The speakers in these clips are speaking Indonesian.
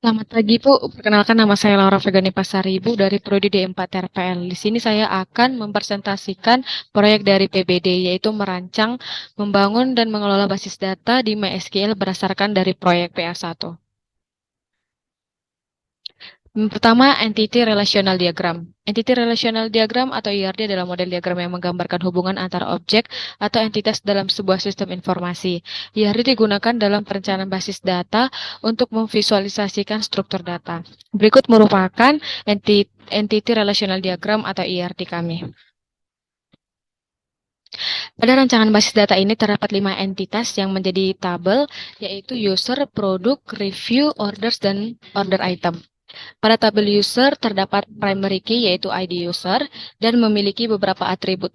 Selamat pagi, Bu. Perkenalkan nama saya Laura Vegani Pasaribu dari Prodi D4 RPL. Di sini saya akan mempresentasikan proyek dari PBD, yaitu merancang, membangun, dan mengelola basis data di MySQL berdasarkan dari proyek PA1. Pertama, Entity Relational Diagram. Entity Relational Diagram atau ERD adalah model diagram yang menggambarkan hubungan antara objek atau entitas dalam sebuah sistem informasi. ERD digunakan dalam perencanaan basis data untuk memvisualisasikan struktur data. Berikut merupakan Entity Relational Diagram atau ERD kami. Pada rancangan basis data ini terdapat 5 entitas yang menjadi tabel, yaitu user, produk, review, orders, dan order item. Pada tabel user terdapat primary key yaitu ID user dan memiliki beberapa atribut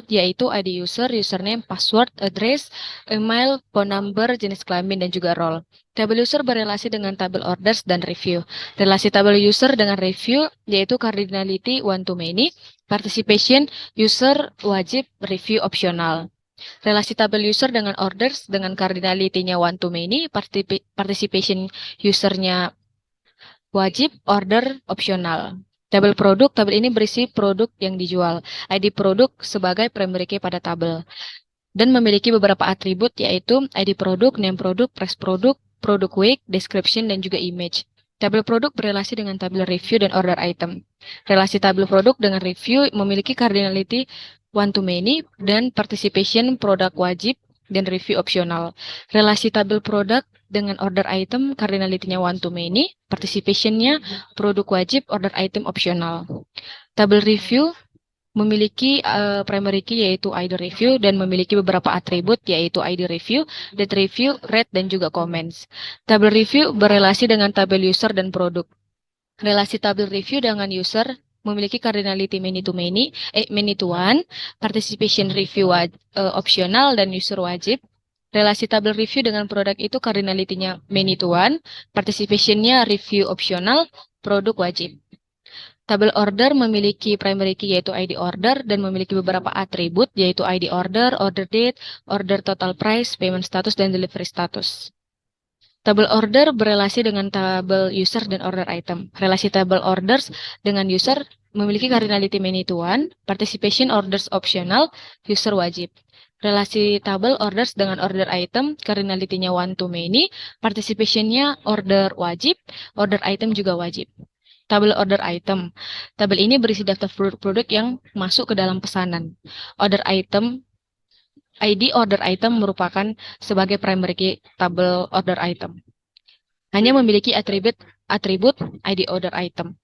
yaitu ID user, username, password, address, email, phone number, jenis kelamin, dan juga role. Tabel user berrelasi dengan tabel orders dan review. Relasi tabel user dengan review yaitu cardinality one to many, participation user wajib, review opsional. Relasi tabel user dengan orders dengan cardinality-nya one to many, participation usernya wajib, order opsional. Tabel produk, tabel ini berisi produk yang dijual. ID produk sebagai primary key pada tabel. Dan memiliki beberapa atribut yaitu ID produk, name produk, price produk, produk week, description, dan juga image. Tabel produk berrelasi dengan tabel review dan order item. Relasi tabel produk dengan review memiliki cardinality one to many dan participation produk wajib dan review opsional. Relasi tabel produk dengan order item cardinality-nya one to many, participation-nya produk wajib, order item opsional. Tabel review memiliki primary key yaitu ID review dan memiliki beberapa atribut yaitu ID review, date review, rate, dan juga comments. Tabel review berrelasi dengan tabel user dan produk. Relasi tabel review dengan user memiliki cardinality many to one, participation review opsional dan user wajib. Relasi tabel review dengan produk itu cardinality-nya many to one, participation-nya review opsional, produk wajib. Tabel order memiliki primary key yaitu ID order dan memiliki beberapa atribut yaitu ID order, order date, order total price, payment status, dan delivery status. Tabel order berelasi dengan tabel user dan order item. Relasi tabel orders dengan user memiliki cardinality many to one, participation orders optional, user wajib. Relasi tabel orders dengan order item, cardinality-nya one to many, participation-nya order wajib, order item juga wajib. Tabel order item. Tabel ini berisi daftar produk-produk yang masuk ke dalam pesanan. Order item, ID order item merupakan sebagai primary key tabel order item. Hanya memiliki atribut ID order item.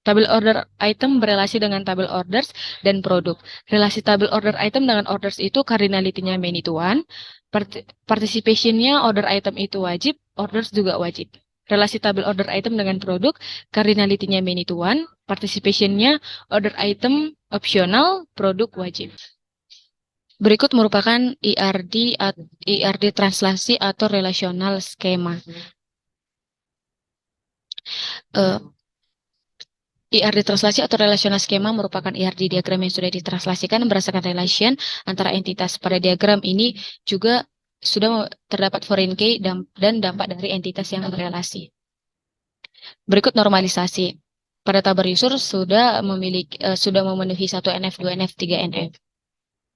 Tabel order item berelasi dengan tabel orders dan produk. Relasi tabel order item dengan orders itu cardinality-nya many to one, participation-nya order item itu wajib, orders juga wajib. Relasi tabel order item dengan produk, cardinality-nya many to one, participation-nya order item opsional, produk wajib. Berikut merupakan ERD translasi atau relational schema. ERD translasi atau relational schema merupakan ERD diagram yang sudah ditranslasikan berdasarkan relation antara entitas. Pada diagram ini juga sudah terdapat foreign key dan dampak dari entitas yang berrelasi. Berikut normalisasi. Pada tabel user sudah memenuhi 1 NF, 2 NF, 3 NF.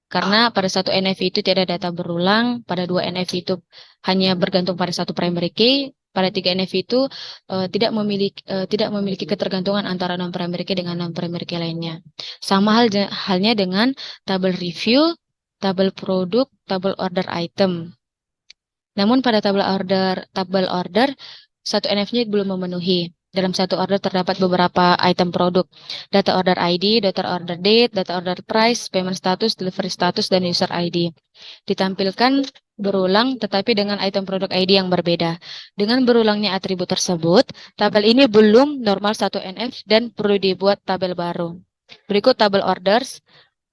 Karena pada 1 NF itu tidak ada data berulang, pada 2 NF itu hanya bergantung pada satu primary key, pada 3 NF itu tidak memiliki ketergantungan antara non-primary key dengan non-primary key lainnya. Sama halnya dengan tabel review, tabel produk, tabel order item. Namun pada tabel order 1 NF-nya belum memenuhi. Dalam satu order terdapat beberapa item produk, data order ID, data order date, data order price, payment status, delivery status, dan user ID. Ditampilkan berulang tetapi dengan item produk ID yang berbeda. Dengan berulangnya atribut tersebut, tabel ini belum normal 1 NF dan perlu dibuat tabel baru. Berikut tabel orders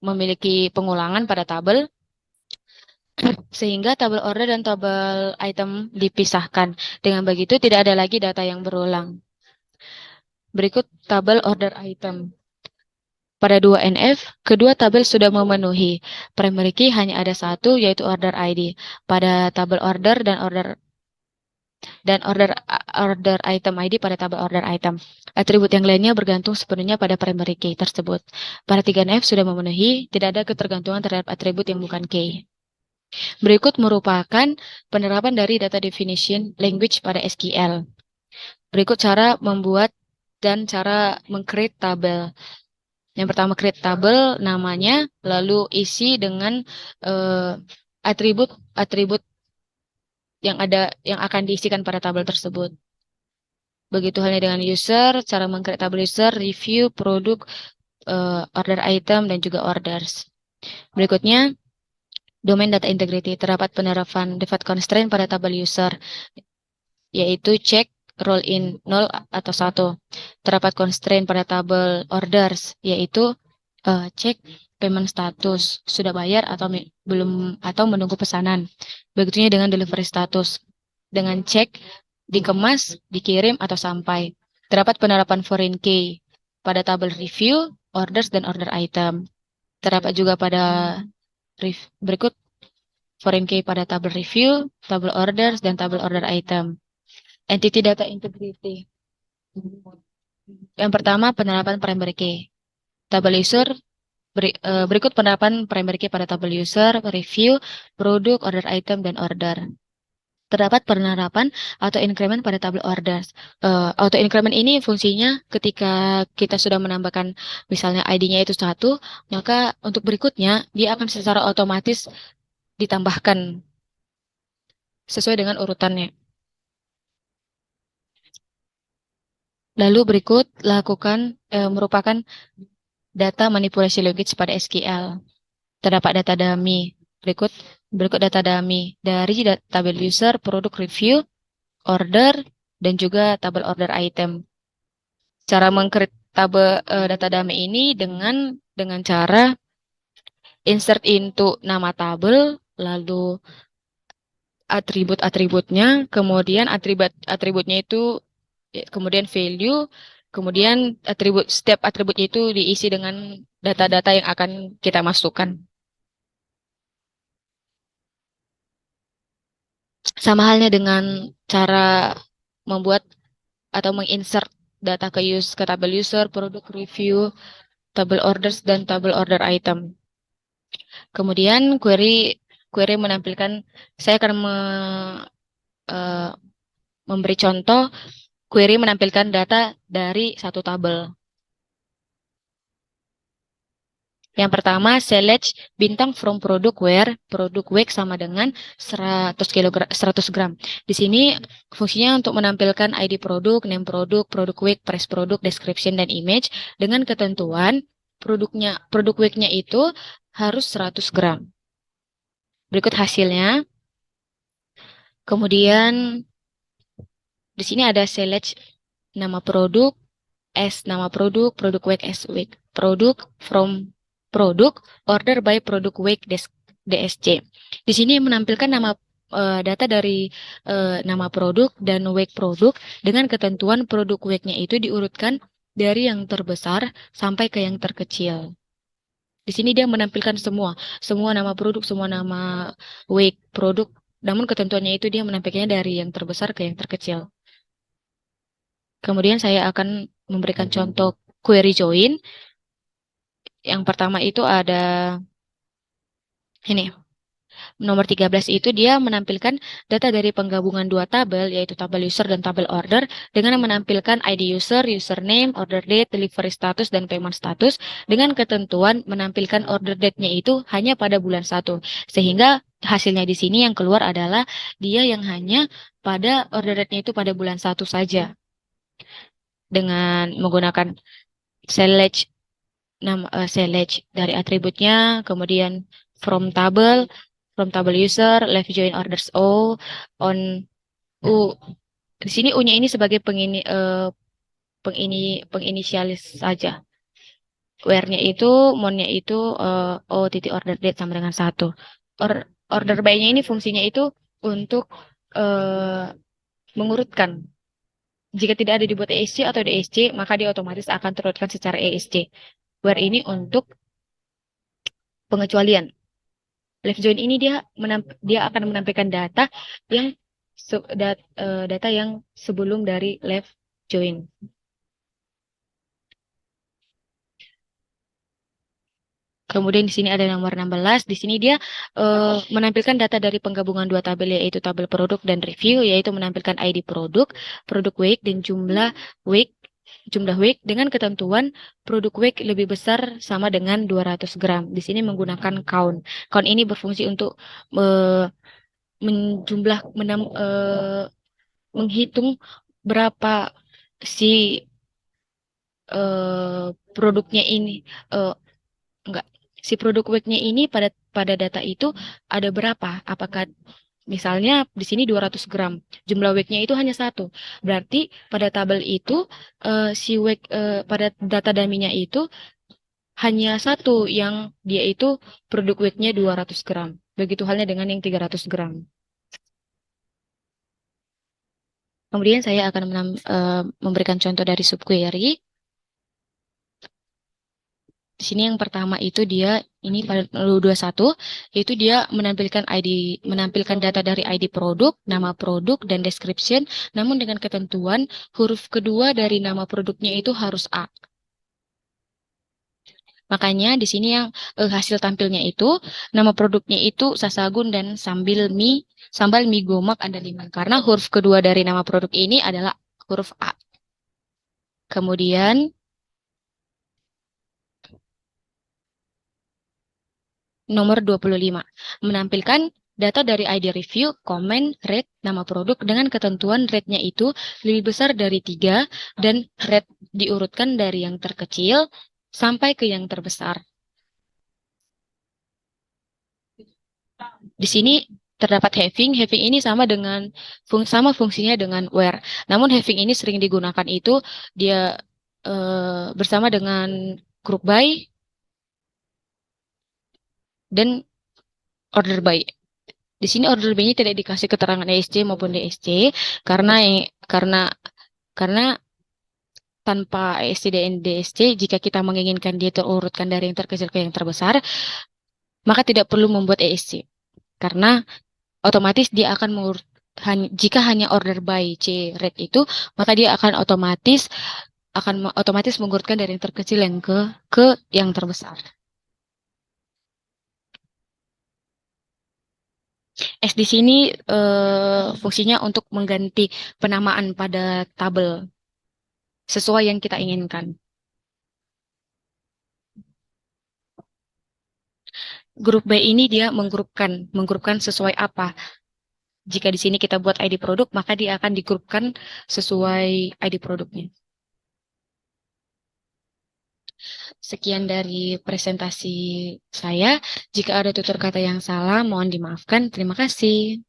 memiliki pengulangan pada tabel, sehingga tabel order dan tabel item dipisahkan. Dengan begitu tidak ada lagi data yang berulang. Berikut tabel order item. Pada 2 NF, kedua tabel sudah memenuhi. Primary key hanya ada satu, yaitu order ID. Pada tabel order dan order dan order item ID pada tabel order item. Atribut yang lainnya bergantung sepenuhnya pada primary key tersebut. Perhatikan F sudah memenuhi, tidak ada ketergantungan terhadap atribut yang bukan key. Berikut merupakan penerapan dari data definition language pada SQL. Berikut cara membuat dan cara meng-create tabel. Yang pertama create tabel namanya, lalu isi dengan atribut-atribut yang akan diisikan pada tabel tersebut. Begitu halnya dengan user, cara meng-create tabel user, review, produk, order item, dan juga orders. Berikutnya, domain data integrity. Terdapat penerapan default constraint pada tabel user, yaitu check roll in 0 atau 1. Terdapat constraint pada tabel orders, yaitu cek payment status, sudah bayar atau belum atau menunggu pesanan. Begitunya dengan delivery status, dengan cek dikemas, dikirim atau sampai. Terdapat penerapan foreign key pada tabel review, orders dan order item. Terdapat juga pada berikut foreign key pada tabel review, tabel orders dan tabel order item. Entity data integrity. Yang pertama penerapan primary key. Tabel user berikut penerapan primary key pada tabel user, review, produk, order item, dan order. Terdapat penerapan auto increment pada tabel orders. Auto increment ini fungsinya ketika kita sudah menambahkan misalnya ID-nya itu 1, maka untuk berikutnya dia akan secara otomatis ditambahkan sesuai dengan urutannya. Lalu berikut merupakan data manipulasi logis pada SQL. Terdapat data dummy. Berikut data dummy dari tabel user, produk review, order, dan juga tabel order item. Cara meng-create tabel data dummy ini dengan cara insert into nama tabel, lalu atribut-atributnya, kemudian atributnya itu kemudian value, kemudian setiap atributnya itu diisi dengan data-data yang akan kita masukkan. Sama halnya dengan cara membuat atau menginsert data ke tabel user, produk review, tabel orders, dan tabel order item. Kemudian query menampilkan, saya akan memberi contoh query menampilkan data dari satu tabel. Yang pertama, select bintang from produk where produk weight sama dengan 100 gram. Di sini fungsinya untuk menampilkan ID produk, name produk, produk weight, price produk, description, dan image dengan ketentuan produk weight-nya itu harus 100 gram. Berikut hasilnya. Kemudian di sini ada select nama produk, nama produk, produk weight as weight, produk from produk, order by produk weight DSC. Di sini menampilkan data dari nama produk dan weight produk dengan ketentuan produk weight-nya itu diurutkan dari yang terbesar sampai ke yang terkecil. Di sini dia menampilkan semua nama produk, semua nama weight produk, namun ketentuannya itu dia menampilkannya dari yang terbesar ke yang terkecil. Kemudian saya akan memberikan contoh query join. Yang pertama itu ada ini. Nomor 13 itu dia menampilkan data dari penggabungan dua tabel, yaitu tabel user dan tabel order, dengan menampilkan ID user, username, order date, delivery status, dan payment status, dengan ketentuan menampilkan order date-nya itu hanya pada bulan 1. Sehingga hasilnya di sini yang keluar adalah dia yang hanya pada order date-nya itu pada bulan 1 saja. Dengan menggunakan select dari atributnya, kemudian from table user, left join orders O, on U. Di sini U-nya ini sebagai penginisialis saja. Where-nya itu, mon-nya itu O titik order date sama dengan 1. Order by-nya ini fungsinya itu untuk mengurutkan. Jika tidak ada dibuat ESC atau DSC, maka dia otomatis akan terurutkan secara ESC. Where ini untuk pengecualian. Left join ini dia akan menampilkan data yang data yang sebelum dari left join. Kemudian di sini ada nomor 16. Di sini dia menampilkan data dari penggabungan dua tabel, yaitu tabel produk dan review, yaitu menampilkan ID produk, produk week, dan jumlah week dengan ketentuan produk week lebih besar sama dengan 200 gram. Di sini menggunakan count. Count ini berfungsi untuk menghitung berapa si produknya ini, enggak, si produk weeknya ini pada data itu ada berapa? Apakah misalnya di sini 200 gram, jumlah weeknya itu hanya satu. Berarti pada tabel itu si week pada data dummy-nya itu hanya satu yang dia itu produk weeknya 200 gram. Begitu halnya dengan yang 300 gram. Kemudian saya akan memberikan contoh dari subquery. Di sini yang pertama itu dia ini pada 21, yaitu dia menampilkan data dari ID produk, nama produk, dan description, namun dengan ketentuan huruf kedua dari nama produknya itu harus A. Makanya di sini yang hasil tampilnya itu nama produknya itu Sasagun dan sambal mie gomak andaliman, karena huruf kedua dari nama produk ini adalah huruf A. Kemudian nomor 25, menampilkan data dari ID review, komen, rate, nama produk dengan ketentuan rate-nya itu lebih besar dari 3 dan rate diurutkan dari yang terkecil sampai ke yang terbesar. Di sini terdapat having. Having ini sama fungsinya dengan where. Namun having ini sering digunakan itu dia bersama dengan group by dan order by. Di sini order by-nya tidak dikasih keterangan ESC maupun DSC karena karena tanpa ESC dan DSC, jika kita menginginkan dia terurutkan dari yang terkecil ke yang terbesar, maka tidak perlu membuat ESC. Karena otomatis dia akan jika hanya order by C rate itu, maka dia akan otomatis mengurutkan dari yang terkecil yang ke yang terbesar. S di sini fungsinya untuk mengganti penamaan pada tabel sesuai yang kita inginkan. Grup B ini dia menggrupkan sesuai apa. Jika di sini kita buat ID produk, maka dia akan digrupkan sesuai ID produknya. Sekian dari presentasi saya. Jika ada tutur kata yang salah, mohon dimaafkan. Terima kasih.